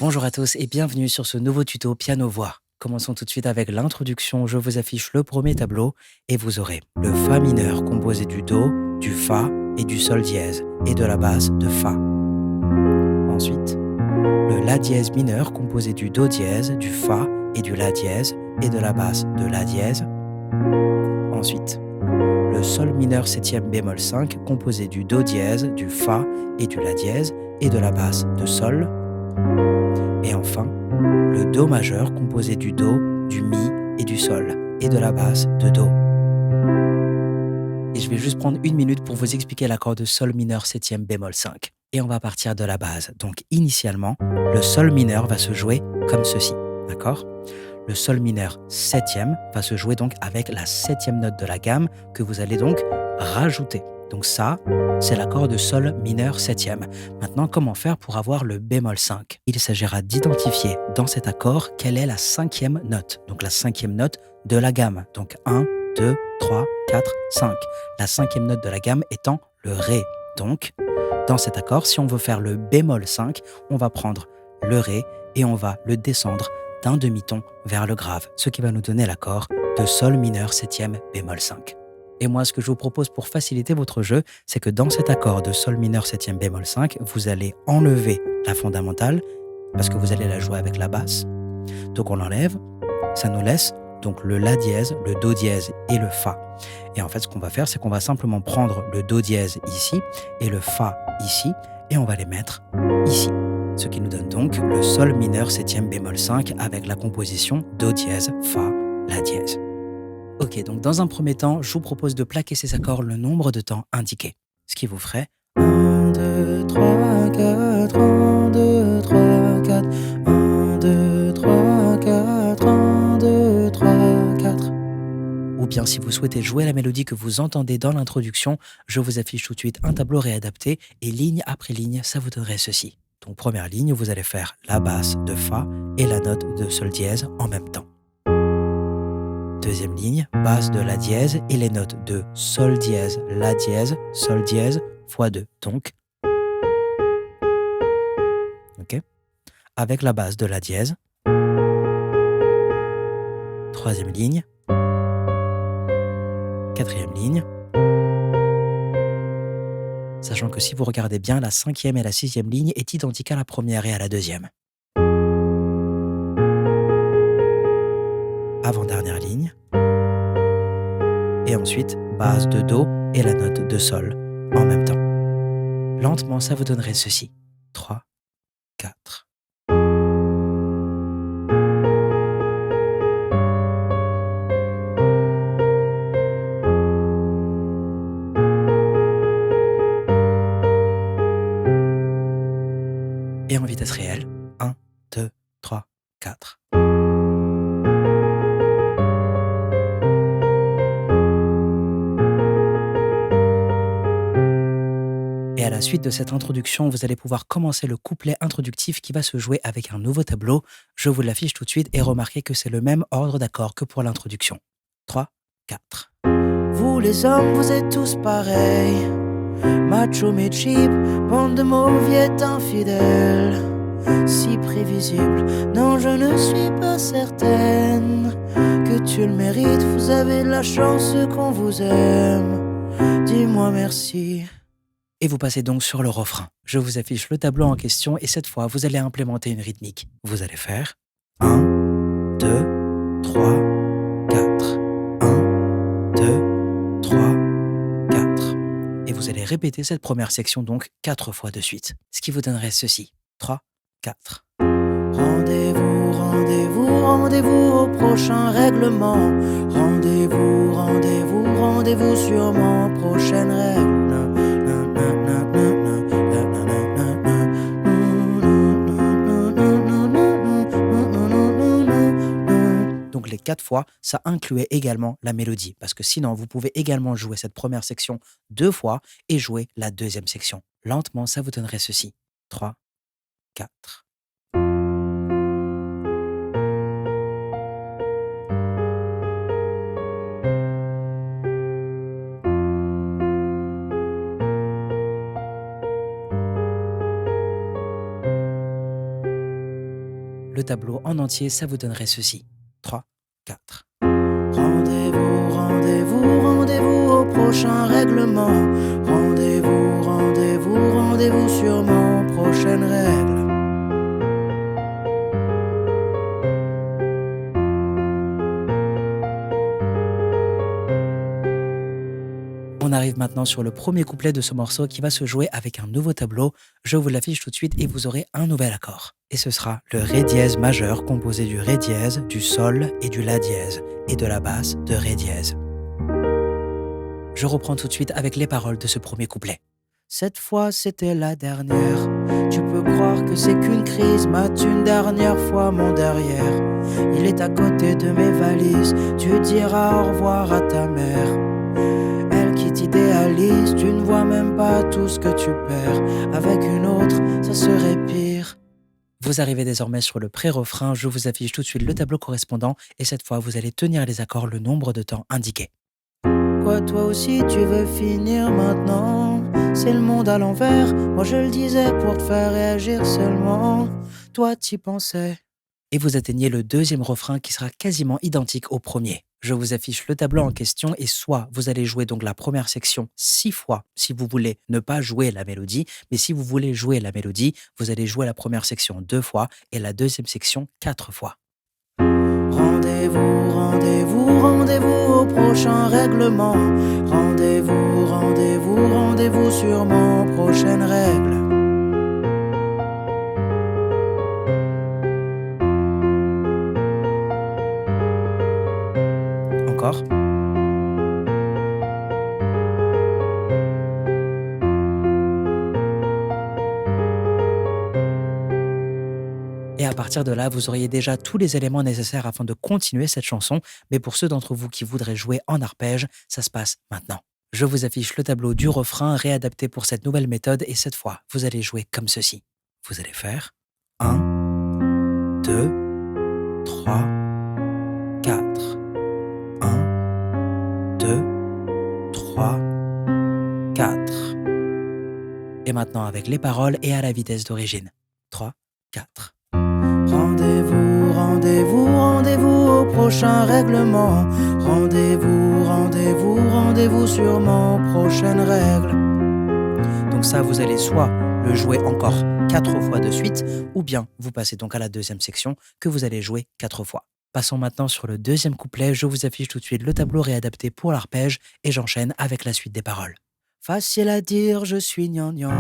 Bonjour à tous et bienvenue sur ce nouveau tuto piano-voix. Commençons tout de suite avec l'introduction. Je vous affiche le premier tableau et vous aurez le Fa mineur composé du Do, du Fa et du Sol dièse et de la basse de Fa. Ensuite, le La dièse mineur composé du Do dièse, du Fa et du La dièse et de la basse de La dièse. Ensuite, le Sol mineur septième bémol 5 composé du Do dièse, du Fa et du La dièse et de la basse de Sol. Et enfin, le Do majeur composé du Do, du Mi et du Sol et de la basse de Do. Et je vais juste prendre une minute pour vous expliquer l'accord de Sol mineur septième bémol 5. Et on va partir de la base. Donc initialement, le Sol mineur va se jouer comme ceci, d'accord ? Le Sol mineur septième va se jouer donc avec la septième note de la gamme que vous allez donc rajouter. Donc ça, c'est l'accord de Sol mineur septième. Maintenant, comment faire pour avoir le bémol 5 ? Il s'agira d'identifier dans cet accord quelle est la cinquième note. Donc la cinquième note de la gamme. Donc 1, 2, 3, 4, 5. La cinquième note de la gamme étant le Ré. Donc, dans cet accord, si on veut faire le bémol 5, on va prendre le Ré et on va le descendre d'un demi-ton vers le grave, ce qui va nous donner l'accord de Sol mineur septième bémol 5. Et moi, ce que je vous propose pour faciliter votre jeu, c'est que dans cet accord de Sol mineur septième bémol 5, vous allez enlever la fondamentale, parce que vous allez la jouer avec la basse. Donc on l'enlève, ça nous laisse donc le La dièse, le Do dièse et le Fa. Et en fait, ce qu'on va faire, c'est qu'on va simplement prendre le Do dièse ici et le Fa ici, et on va les mettre ici. Ce qui nous donne donc le Sol mineur septième bémol 5 avec la composition Do dièse, Fa, La dièse. Ok, donc dans un premier temps, je vous propose de plaquer ces accords le nombre de temps indiqué. Ce qui vous ferait 1, 2, 3, 4, 1, 2, 3, 4, 1, 2, 3, 4, 1, 2, 3, 4. Ou bien si vous souhaitez jouer la mélodie que vous entendez dans l'introduction, je vous affiche tout de suite un tableau réadapté et ligne après ligne, ça vous donnerait ceci. Donc première ligne, vous allez faire la basse de Fa et la note de Sol dièse en même temps. Deuxième ligne, basse de La dièse et les notes de Sol dièse, Sol dièse, fois 2. Donc, ok, avec la basse de La dièse. Troisième ligne. Quatrième ligne. Sachant que si vous regardez bien, la cinquième et la sixième ligne est identique à la première et à la deuxième. Avant-dernière ligne. Et ensuite, basse de Do et la note de Sol en même temps. Lentement, ça vous donnerait ceci. 3, 4. Et en vitesse réelle, 1, 2, 3, 4. Et à la suite de cette introduction, vous allez pouvoir commencer le couplet introductif qui va se jouer avec un nouveau tableau. Je vous l'affiche tout de suite et remarquez que c'est le même ordre d'accords que pour l'introduction. 3, 4. Vous les hommes, vous êtes tous pareils. Macho mais cheap, bande de mauviettes infidèles. Si prévisible, non je ne suis pas certaine que tu le mérites, vous avez de la chance qu'on vous aime. Dis-moi merci. Et vous passez donc sur le refrain. Je vous affiche le tableau en question et cette fois, vous allez implémenter une rythmique. Vous allez faire 1, 2, 3, 4. 1, 2, 3, 4. Et vous allez répéter cette première section donc 4 fois de suite. Ce qui vous donnerait ceci. 3, 4. Rendez-vous, rendez-vous, rendez-vous au prochain règlement. Rendez-vous, rendez-vous, rendez-vous sur mon prochaine règle. Donc les 4 fois, ça incluait également la mélodie. Parce que sinon, vous pouvez également jouer cette première section 2 fois et jouer la deuxième section. Lentement, ça vous donnerait ceci. 3, 4. le tableau en entier, ça vous donnerait ceci. 3, 4. Rendez-vous, rendez-vous, rendez-vous au prochain règlement. Rendez-vous, rendez-vous, rendez-vous sur mon prochaine règle. On arrive maintenant sur le premier couplet de ce morceau qui va se jouer avec un nouveau tableau. Je vous l'affiche tout de suite et vous aurez un nouvel accord. Et ce sera le Ré dièse majeur composé du Ré dièse, du Sol et du La dièse, et de la basse de Ré dièse. Je reprends tout de suite avec les paroles de ce premier couplet. Cette fois c'était la dernière. Tu peux croire que c'est qu'une crise, mate une dernière fois mon derrière. Il est à côté de mes valises, tu diras au revoir à ta mère. Elle qui t'idéalise, tu ne vois même pas tout ce que tu perds. Avec une autre, ça serait pire. Vous arrivez désormais sur le pré-refrain, je vous affiche tout de suite le tableau correspondant et cette fois vous allez tenir les accords le nombre de temps indiqué. Quoi, toi aussi tu veux finir maintenant? C'est le monde à l'envers, moi je le disais pour te faire réagir seulement. Toi t'y pensais. Et vous atteignez le deuxième refrain qui sera quasiment identique au premier. Je vous affiche le tableau en question et soit vous allez jouer donc la première section 6 fois si vous voulez ne pas jouer la mélodie, mais si vous voulez jouer la mélodie, vous allez jouer la première section 2 fois et la deuxième section 4 fois. Rendez-vous, rendez-vous, rendez-vous au prochain règlement. Rendez-vous, rendez-vous, rendez-vous sur mon prochaine règle. Encore. Et à partir de là, vous auriez déjà tous les éléments nécessaires afin de continuer cette chanson. Mais pour ceux d'entre vous qui voudraient jouer en arpège, ça se passe maintenant. Je vous affiche le tableau du refrain réadapté pour cette nouvelle méthode et cette fois, vous allez jouer comme ceci. Vous allez faire 1, 2, 3, 4. 1, 2, 3, 4. Et maintenant avec les paroles et à la vitesse d'origine. 3, 4. Rendez-vous, rendez-vous, rendez-vous au prochain règlement. Rendez-vous, rendez-vous, rendez-vous sur mon prochaine règle. Donc ça, vous allez soit le jouer encore 4 fois de suite, ou bien vous passez donc à la deuxième section que vous allez jouer 4 fois. Passons maintenant sur le deuxième couplet, je vous affiche tout de suite le tableau réadapté pour l'arpège et j'enchaîne avec la suite des paroles. Facile à dire, je suis gnangnan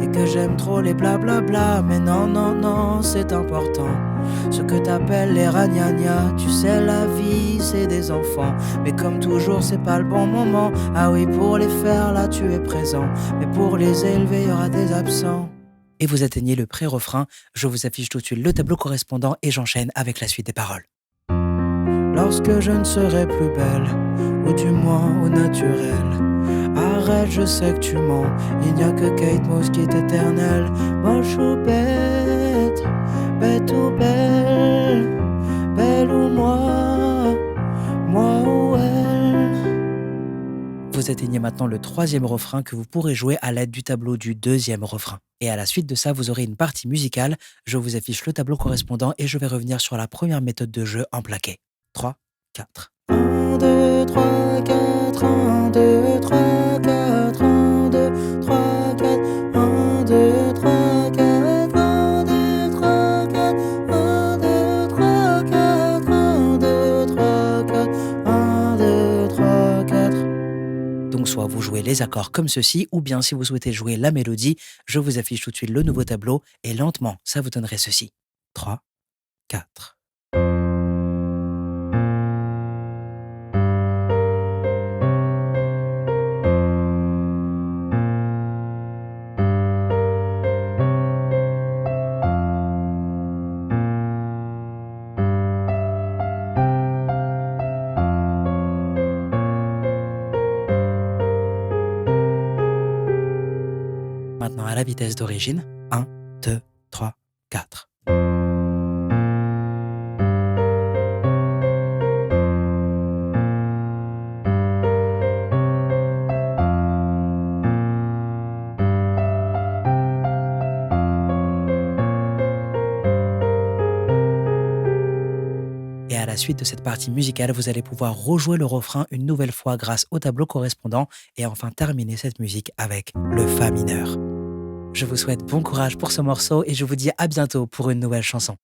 et que j'aime trop les blablabla, mais non, non, non, c'est important. Ce que t'appelles les ragnagnas, tu sais la vie c'est des enfants, mais comme toujours c'est pas le bon moment. Ah oui, pour les faire là tu es présent, mais pour les élever y aura des absents. Et vous atteignez le pré-refrain, je vous affiche tout de suite le tableau correspondant et j'enchaîne avec la suite des paroles. Lorsque je ne serai plus belle, ou du moins au naturel, arrête, je sais que tu mens, il n'y a que Kate Moss qui est éternelle. Moche ou bête, bête ou belle, belle ou moi ou elle. Vous atteignez maintenant le troisième refrain que vous pourrez jouer à l'aide du tableau du deuxième refrain. Et à la suite de ça, vous aurez une partie musicale, je vous affiche le tableau correspondant et je vais revenir sur la première méthode de jeu en plaqué. 3, 4. 1, 2, 3, 4, 1, 2, 3, 4, 1, 2, 3, 4, 1, 2, 3, 4, 1, 2, 3, 4, 1, 2, 3, 4, 1, 2, 3, 4, 1, 2, 3, 4. Donc soit vous jouez les accords comme ceci, ou bien si vous souhaitez jouer la mélodie, je vous affiche tout de suite le nouveau tableau, et lentement, ça vous donnerait ceci. 3, 4. Maintenant à la vitesse d'origine. 1, 2, 3, 4. à la suite de cette partie musicale, vous allez pouvoir rejouer le refrain une nouvelle fois grâce au tableau correspondant et enfin terminer cette musique avec le fa mineur. Je vous souhaite bon courage pour ce morceau et je vous dis à bientôt pour une nouvelle chanson.